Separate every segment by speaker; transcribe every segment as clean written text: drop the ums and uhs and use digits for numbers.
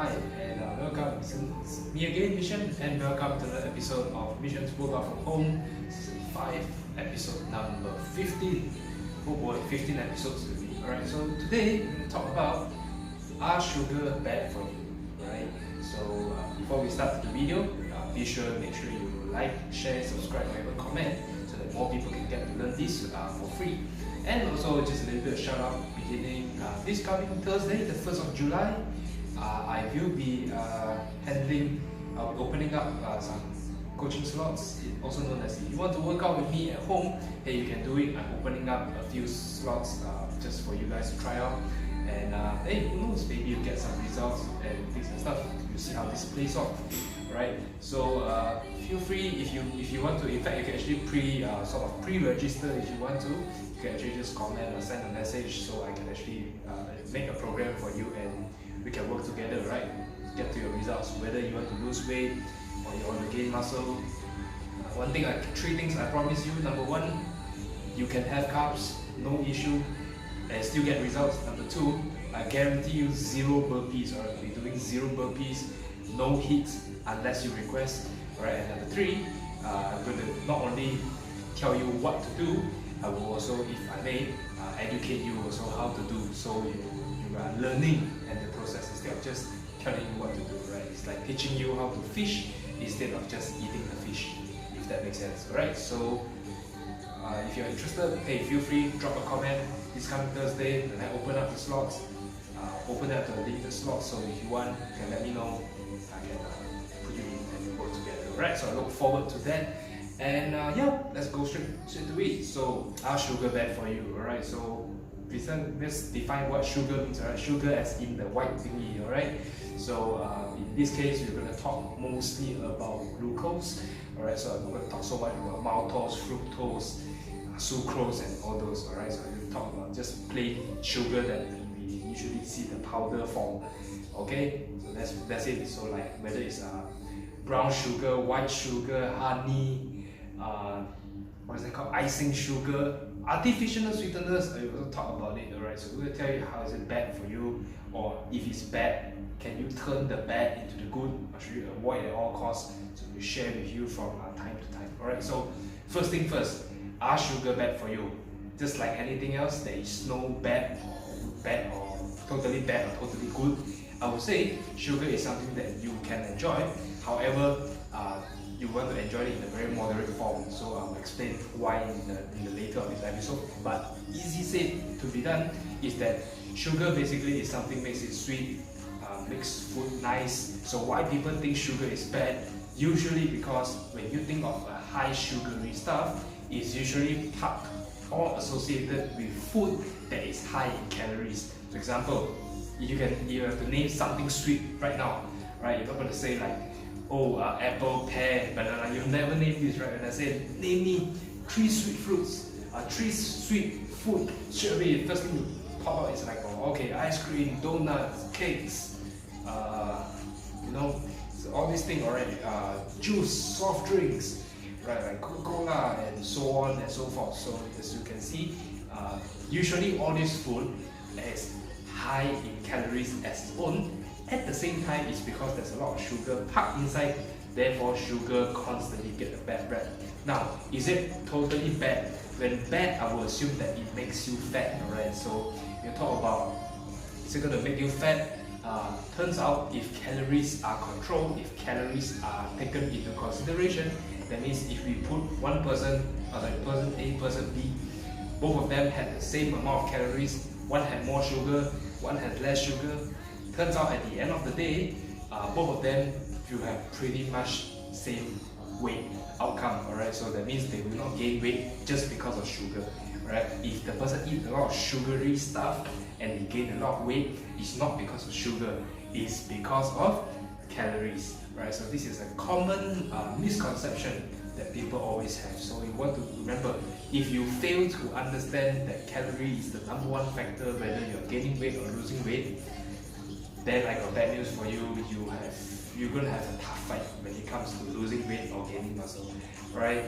Speaker 1: Hi, and welcome. It's me again, Mission, and welcome to another episode of Mission's Workout from Home, Season 5, episode number 15. Oh boy, 15 episodes already. Alright, so today we're going to talk about, are sugar bad for you? Right? So before we start the video, make sure you like, share, subscribe, or even comment so that more people can get to learn this for free. And also just a little bit of shout out beginning this coming Thursday, the 1st of July. I will be opening up some coaching slots, also known as if you want to work out with me at home, hey, you can do it. I'm opening up a few slots just for you guys to try out. And hey, who knows, maybe you get some results and things and stuff. You see how this plays off, right? So feel free if you want to. In fact, you can actually sort of pre-register if you want to. You can actually just comment or send a message so I can actually make a program for you and we can work together, right? Get to your results. Whether you want to lose weight or you want to gain muscle. Three things I promise you. Number one, you can have carbs, no issue, and still get results. Number two, I guarantee you 0 burpees. Alright, we're doing 0 burpees, no hits unless you request. Alright, and number three, I'm going to not only tell you what to do, I will also, if I may, educate you also how to do. So you are learning and the process instead of just telling you what to do. Right? It's like teaching you how to fish instead of just eating the fish. If that makes sense. Alright, so if you're interested, hey, feel free, drop a comment this coming Thursday when I open up the slots. Open up the limited slots, so if you want, you can let me know. I can put you in and we work together. Alright, so I look forward to that. And yeah, let's go straight to it. So, are sugar bad for you? Alright, so let's define what sugar means. Alright, sugar as in the white thingy. Alright, so in this case, we're going to talk mostly about glucose. Alright, so I'm not going to talk so much about maltose, fructose, sucrose, and all those. Alright, so I'm going to talk about just plain sugar that we usually see the powder form. Okay, so that's it. So like whether it's brown sugar, white sugar, honey, what is it called? Icing sugar, artificial sweeteners. I will also talk about it. Alright, so we're going to tell you how is it bad for you, or if it's bad, can you turn the bad into the good, or should you avoid at all costs? So we share with you from time to time. Alright, so first thing first, are sugar bad for you? Just like anything else, there is no bad or totally bad or totally good. I would say sugar is something that you can enjoy. However, you want to enjoy it in a very moderate form. So I'll explain why in the later of this episode. But easy said to be done is that sugar basically is something makes it sweet, makes food nice. So why people think sugar is bad? Usually because when you think of a high sugary stuff, it's usually tucked or associated with food that is high in calories. For example, you have to name something sweet right now, right? You're not going to say like, oh, apple, pear, banana. You never name this, right? And I say, name me 3 sweet fruits, 3 sweet food. Straight away, first thing to pop out is like, oh, okay, ice cream, donuts, cakes, you know, so all these things already. Juice, soft drinks, right? Like Coca-Cola and so on and so forth. So as you can see, usually all this food is high in calories as its own. At the same time, it's because there's a lot of sugar packed inside, therefore sugar constantly get a bad rep. Now, is it totally bad? When bad, I will assume that it makes you fat, alright? So you talk about, is it going to make you fat? Turns out, if calories are controlled, if calories are taken into consideration, that means if we put one person, like person A, person B, both of them had the same amount of calories, one had more sugar, one had less sugar. Turns out at the end of the day, both of them will have pretty much same weight outcome. Alright, so that means they will not gain weight just because of sugar. Right? If the person eats a lot of sugary stuff and he gain a lot of weight, it's not because of sugar, it's because of calories. Right? So this is a common misconception that people always have. So you want to remember, if you fail to understand that calorie is the #1 factor whether you're gaining weight or losing weight, then I got bad news for you. You're gonna have a tough fight when it comes to losing weight or gaining muscle, right?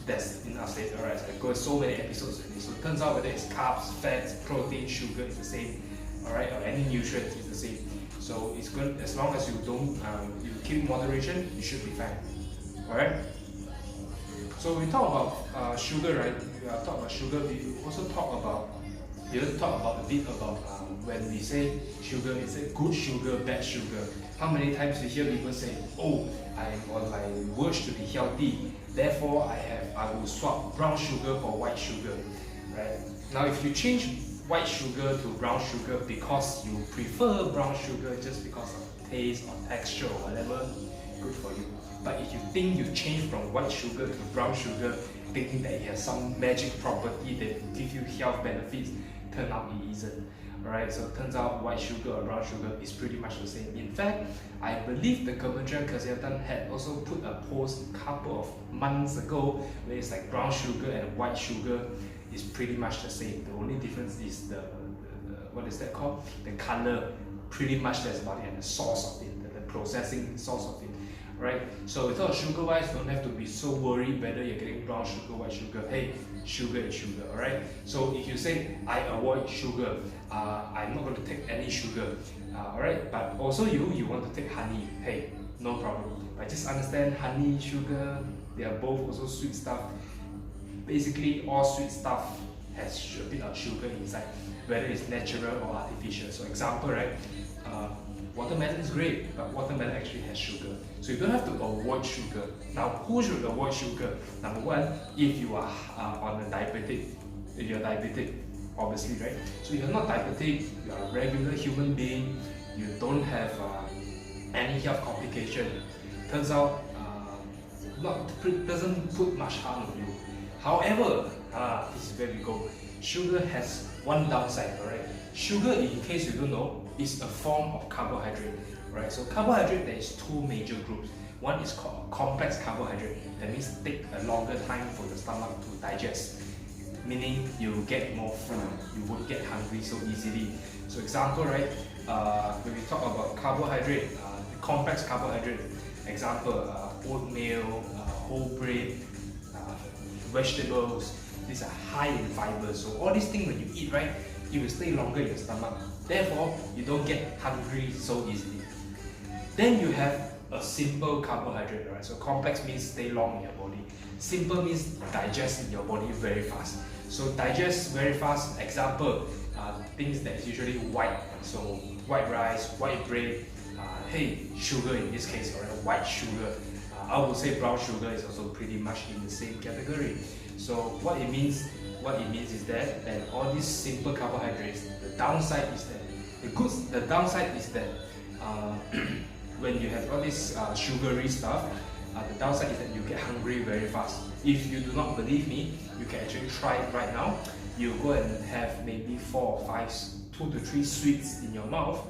Speaker 1: That's enough said. Alright, so I go so many episodes already. So it turns out whether it's carbs, fats, protein, sugar, it's the same. alright, or any nutrient is the same. So it's good as long as you don't you keep moderation, you should be fine. Alright. So we talk about sugar, right? We are talking about sugar. We also talk about a bit about when we say sugar, it's a good sugar, bad sugar. How many times you hear people say, "Oh, I'm on my verge to be healthy, therefore I will swap brown sugar for white sugar," right? Now, if you change white sugar to brown sugar because you prefer brown sugar just because of taste or texture or whatever, good for you. But if you think you change from white sugar to brown sugar, thinking that it has some magic property that give you health benefits, turn out it isn't. Alright, so it turns out white sugar or brown sugar is pretty much the same. In fact, I believe the Kementerian Kesihatan had also put a post a couple of months ago where it's like brown sugar and white sugar is pretty much the same. The only difference is the what is that called? The color. Pretty much that's about it, and the source of it, the processing source of it. Right? So we thought sugar-wise, don't have to be so worried whether you're getting brown sugar, white sugar. Hey, sugar is sugar, alright? So if you say, I avoid sugar, I'm not going to take any sugar, alright? But also you want to take honey, hey, no problem. But just understand honey, sugar, they are both also sweet stuff. Basically, all sweet stuff has a bit of sugar inside, whether it's natural or artificial. So example, right? Watermelon is great, but watermelon actually has sugar. So you don't have to avoid sugar. Now, who should avoid sugar? Number one, if you are on a diabetic, if you're diabetic, obviously, right? So if you're not diabetic, you are a regular human being, you don't have any health complication. Turns out, doesn't put much harm on you. However, this is where we go. Sugar has one downside, alright? Sugar, in case you don't know, is a form of carbohydrate, right? So carbohydrate, there is two major groups. One is called complex carbohydrate. That means take a longer time for the stomach to digest, meaning you get more food. You won't get hungry so easily. So example, right? When we talk about carbohydrate, complex carbohydrate, example, oatmeal, whole bread, vegetables, these are high in fiber. So all these things when you eat, right, it will stay longer in your stomach. Therefore, you don't get hungry so easily. Then you have a simple carbohydrate, right? So complex means stay long in your body. Simple means digest in your body very fast. So digest very fast, example, things that is usually white. So white rice, white bread, hey, sugar in this case, or white sugar. I would say brown sugar is also pretty much in the same category. So what it means is that all these simple carbohydrates, the downside is that the downside is that when you have all this sugary stuff, the downside is that you get hungry very fast. If you do not believe me, you can actually try it right now. You go and have maybe 4 or 5, 2 to 3 sweets in your mouth,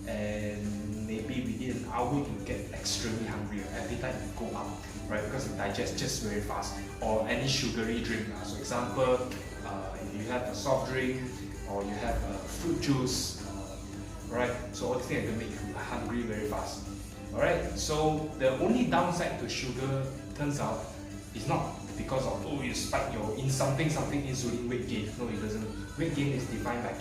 Speaker 1: and maybe within an hour you get extremely hungry. Appetite will go up, right? Because it digests just very fast. Or any sugary drink. So example, if you have a soft drink or you have a fruit juice, right? So all these things are going to make you hungry very fast. Alright, so the only downside to sugar turns out is not because of you spike your something insulin weight gain. No, it doesn't. Weight gain is defined by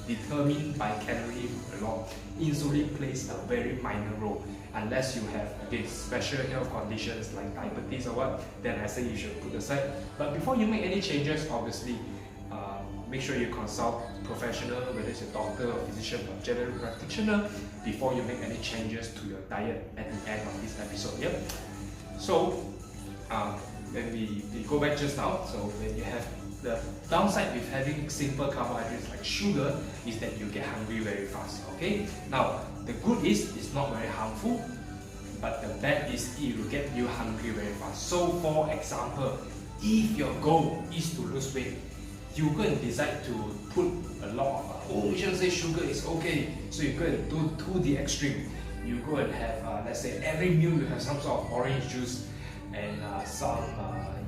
Speaker 1: determined by calorie load. Insulin plays a very minor role unless you have special health conditions like diabetes or what. Then I say you should put aside. But before you make any changes, obviously, make sure you consult professional, whether it's a doctor or physician or general practitioner, before you make any changes to your diet at the end of this episode. Yep. So when we go back just now, so when you have the downside with having simple carbohydrates like sugar is that you get hungry very fast. Okay. Now the good is it's not very harmful, but the bad is it will get you hungry very fast. So for example, if your goal is to lose weight, you go and decide to put a lot of we shouldn't say sugar is okay, so you go and do to the extreme. You go and have let's say every meal you have some sort of orange juice and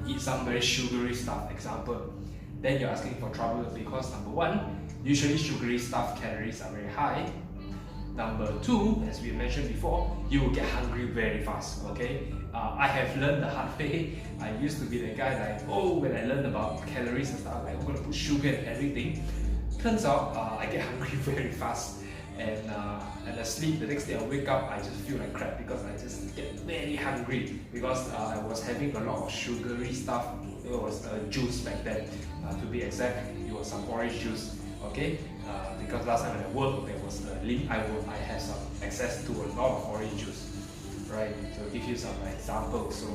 Speaker 1: eat some very sugary stuff, example. Then you're asking for trouble because number one, usually sugary stuff calories are very high. Number two, as we mentioned before, you will get hungry very fast. Okay, I have learned the hard way. I used to be the guy like, when I learned about calories and stuff, like I'm gonna put sugar and everything. turns out I get hungry very fast, and I sleep. The next day I wake up, I just feel like crap because I just get very hungry because I was having a lot of sugary stuff. It was juice back then, to be exact. It was some orange juice. Okay, because last time when I worked, there was I had some access to a lot of orange juice. Right, so I'll give you some examples. So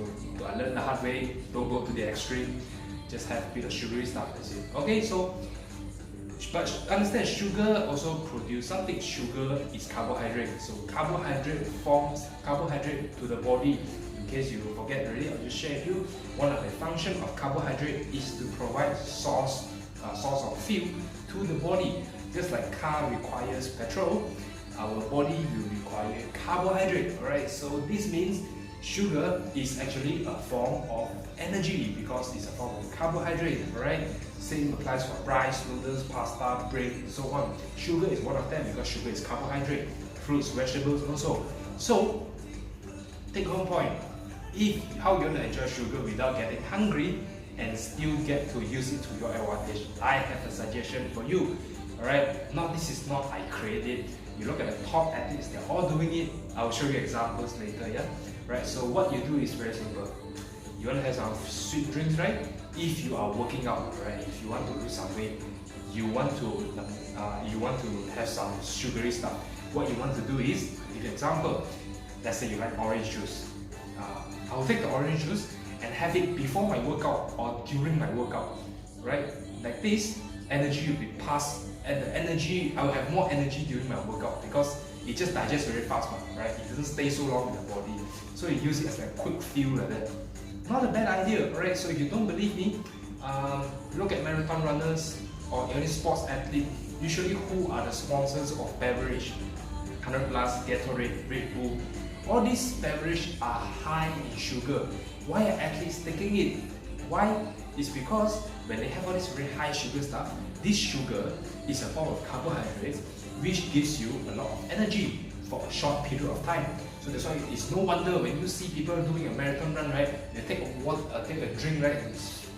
Speaker 1: I learned the hard way. Don't go to the extreme. Just have a bit of sugary stuff. That's it. Okay, so but understand sugar also produce something. Sugar is carbohydrate. So carbohydrate forms carbohydrate to the body. In case you forget already, I'll just share with you. One of the functions of carbohydrate is to provide source of fuel to the body. Just like car requires petrol, our body will require carbohydrate. Alright, so this means sugar is actually a form of energy because it's a form of carbohydrate. Alright, same applies for rice, noodles, pasta, bread, and so on. Sugar is one of them because sugar is carbohydrate. Fruits, vegetables also. So, take home point. How you want to enjoy sugar without getting hungry and still get to use it to your advantage, I have a suggestion for you. Alright, this is not I created. You look at the top athletes, they're all doing it. I'll show you examples later, yeah? Right, so what you do is very simple. You want to have some sweet drinks, right? If you are working out, right? If you want to lose some weight, you want to have some sugary stuff. What you want to do is, give an example. Let's say you like orange juice. I'll take the orange juice and have it before my workout or during my workout, right? Like this, energy will be passed, and the energy, I will have more energy during my workout because it just digests very fast, right? It doesn't stay so long in the body. So you use it as a quick fuel like that. Not a bad idea, right? So if you don't believe me, look at marathon runners or any sports athlete. Usually, who are the sponsors of beverage? 100 Plus, Gatorade, Red Bull. All these beverages are high in sugar. Why are athletes taking it? Why? It's because when they have all this very high sugar stuff, this sugar is a form of carbohydrates which gives you a lot of energy for a short period of time. So that's why it's no wonder when you see people doing a marathon run, right? They take a drink, right? And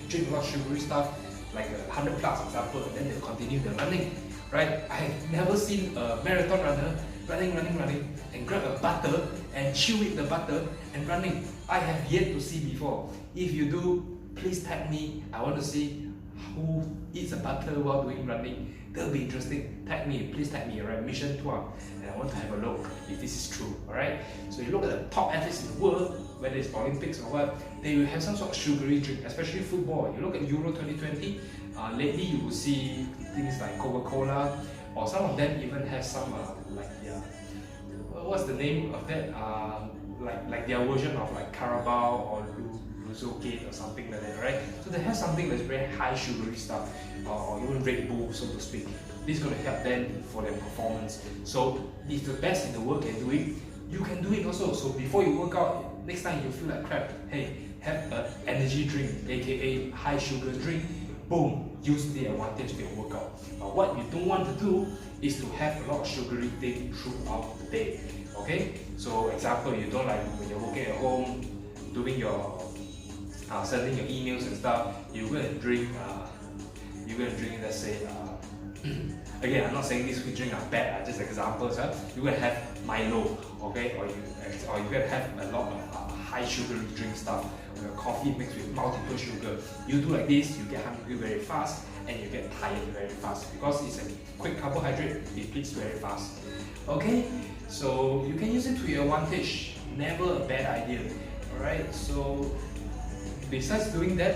Speaker 1: drink a lot of sugary stuff, like 100 Plus example, and then they continue the running, right? I have never seen a marathon runner running, and grab a butter and chew it the butter and running. I have yet to see before. If you do, please tag me. I want to see who eats a butter while doing running. That'll be interesting. Tag me, please tag me, alright? Mission 12. And I want to have a look if this is true, alright? So you look at the top athletes in the world, whether it's Olympics or what, they will have some sort of sugary drink, especially football. You look at Euro 2020, lately you will see things like Coca-Cola, or some of them even have some what's the name of that? Like their version of like Carabao or Gate or something like that, right? So they have something that's very high sugary stuff, or even Red Bull, so to speak. This is going to help them for their performance. So if the best in the world can do it, you can do it also. So before you work out, next time you feel like crap, hey, have an energy drink, aka high sugar drink. Boom, use the advantage to your workout. But what you don't want to do is to have a lot of sugary thing throughout the day. Okay? So example, you don't like when you're working at home, doing your sending your emails and stuff, you're gonna drink, let's say, again, I'm not saying these we drink are bad, just examples. You're gonna have Milo, okay, or you're gonna have a lot of high sugary drink stuff, or your coffee mixed with multiple sugar. You do like this, you get hungry very fast, and you get tired very fast because it's a quick carbohydrate. It depletes very fast. Okay, so you can use it to your advantage. Never a bad idea. All right, so. Besides doing that,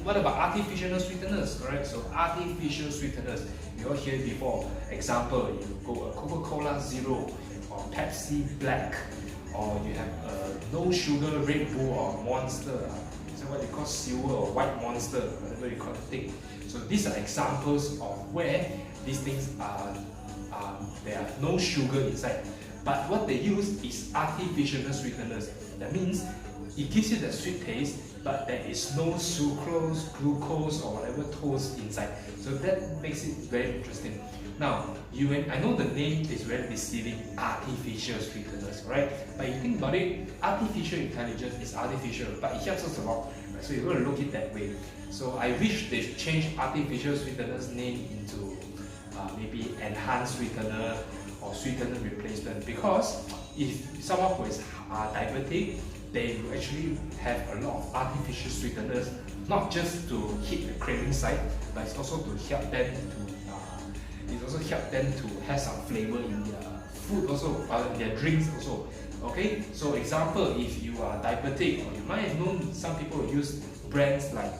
Speaker 1: what about artificial sweeteners? Alright, so artificial sweeteners, you all hear it before. Example, you go a Coca-Cola Zero or Pepsi Black, or you have no sugar Red Bull or Monster. Is that what they call silver or white Monster, whatever you call the thing. So these are examples of where these things are there are no sugar inside. But what they use is artificial sweeteners. That means it gives you the sweet taste, but there is no sucrose, glucose, or whatever toast inside. So that makes it very interesting. Now, I know the name is very deceiving, artificial sweeteners, right? But you think about it, artificial intelligence is artificial, but it helps us a lot. Right? So you're going to look at it that way. So I wish they changed artificial sweeteners name into maybe enhanced sweetener or sweetener replacement, because if someone who is diabetic, they will actually have a lot of artificial sweeteners, not just to hit the craving side, but it's also to help them to have some flavor in their food also, their drinks also. Okay, so example, if you are diabetic, or you might have known some people use brands like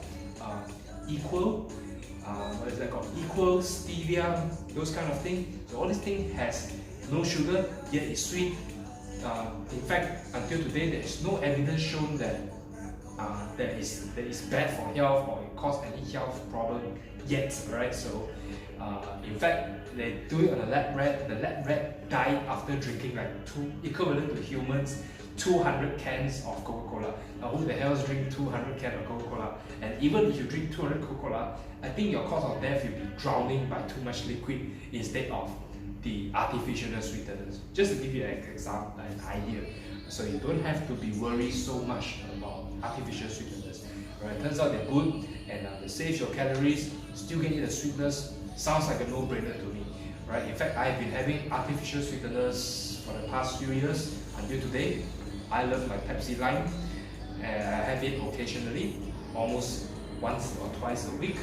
Speaker 1: Equal, what is that called? Equal, stevia, those kind of things. So all these things has no sugar, yet it's sweet. In fact, until today, there is no evidence shown that that is bad for health or it cause any health problem yet, right? So, in fact, they do it on a lab rat. The lab rat died after drinking like equivalent to humans 200 cans of Coca-Cola. Now, who the hell drink 200 cans of Coca-Cola? And even if you drink 200 Coca-Cola, I think your cause of death will be drowning by too much liquid instead of the artificial sweeteners. Just to give you an example, an idea, so you don't have to be worried so much about artificial sweeteners. Right? Turns out they're good and they save your calories, still get the sweetness. Sounds like a no-brainer to me. Right? In fact, I've been having artificial sweeteners for the past few years until today. I love my Pepsi Lime. I have it occasionally, almost once or twice a week.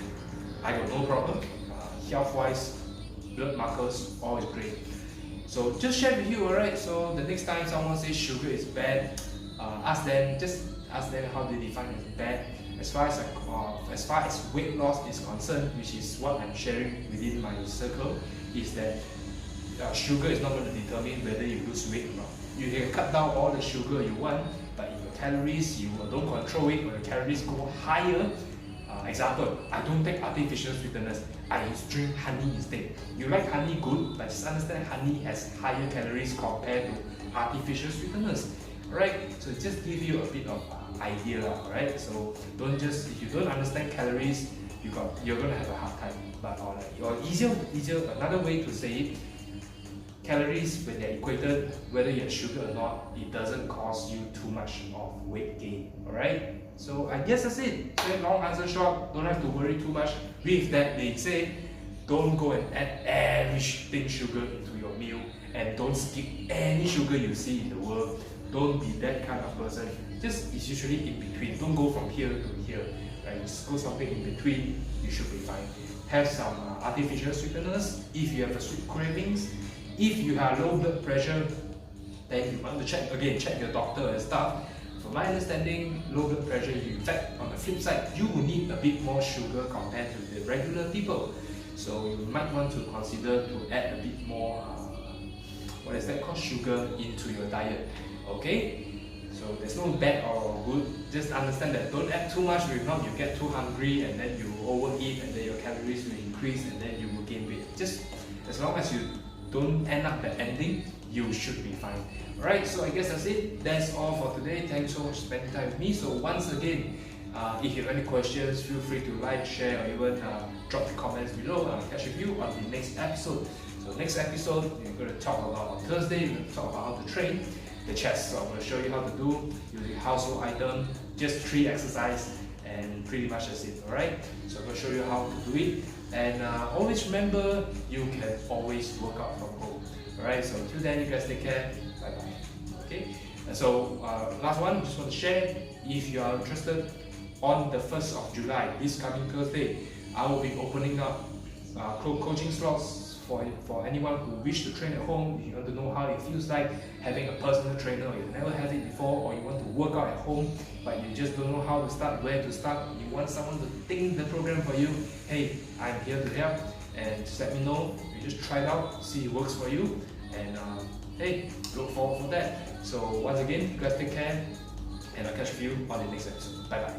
Speaker 1: I got no problem. Health-wise, blood markers, all is great. So just share with you, alright? So the next time someone says sugar is bad, just ask them how they define it as bad. As far as weight loss is concerned, which is what I'm sharing within my circle, is that sugar is not going to determine whether you lose weight or not. You can cut down all the sugar you want, but if your calories, you don't control it, or your calories go higher. Example, I don't take artificial sweeteners, I drink honey instead. You like honey, good, but just understand honey has higher calories compared to artificial sweeteners. Right? So just give you a bit of idea, right? So if you don't understand calories, you're gonna have a hard time. But or easier, another way to say it, calories, when they're equated, whether you have sugar or not, it doesn't cause you too much of weight gain. Alright? So I guess that's it. Very long answer short, don't have to worry too much. With that being said, don't go and add everything sugar into your meal, and don't skip any sugar you see in the world. Don't be that kind of person. Just, it's usually in between. Don't go from here to here. Right? Just go something in between, you should be fine. Have some artificial sweeteners if you have a sweet cravings. If you have low blood pressure, then you want to check your doctor and stuff. From my understanding, low blood pressure, in fact, on the flip side, you will need a bit more sugar compared to the regular people. So you might want to consider to add a bit more, what is that called, sugar into your diet. Okay? So there's no bad or good. Just understand that don't add too much, if not you get too hungry and then you overeat and then your calories will increase and then you will gain weight. Just as long as you don't end up that ending, you should be fine. Alright, so I guess that's it. That's all for today. Thanks so much for spending time with me. So once again, if you have any questions, feel free to like, share, or even drop the comments below. I'll catch you on the next episode. So next episode, we're going to talk about, on Thursday, we're going to talk about how to train the chest. So I'm going to show you how to do using household item, just 3 exercises, and pretty much that's it. Alright, so I'm going to show you how to do it. And always remember, you can always work out from home. Alright, so until then, you guys take care. Bye bye. Okay, and so last one, just want to share, if you are interested, on the 1st of July, this coming Thursday, I will be opening up coaching slots for anyone who wish to train at home. If you want to know how it feels like having a personal trainer, or you've never had it before, or you want to work out at home but you just don't know how to start, where to start, you want someone to think the program for you, hey, I'm here to help, and just let me know. You just try it out, see it works for you, and hey, look forward for that. So once again, you guys take care, and I'll catch you on the next episode. Bye bye.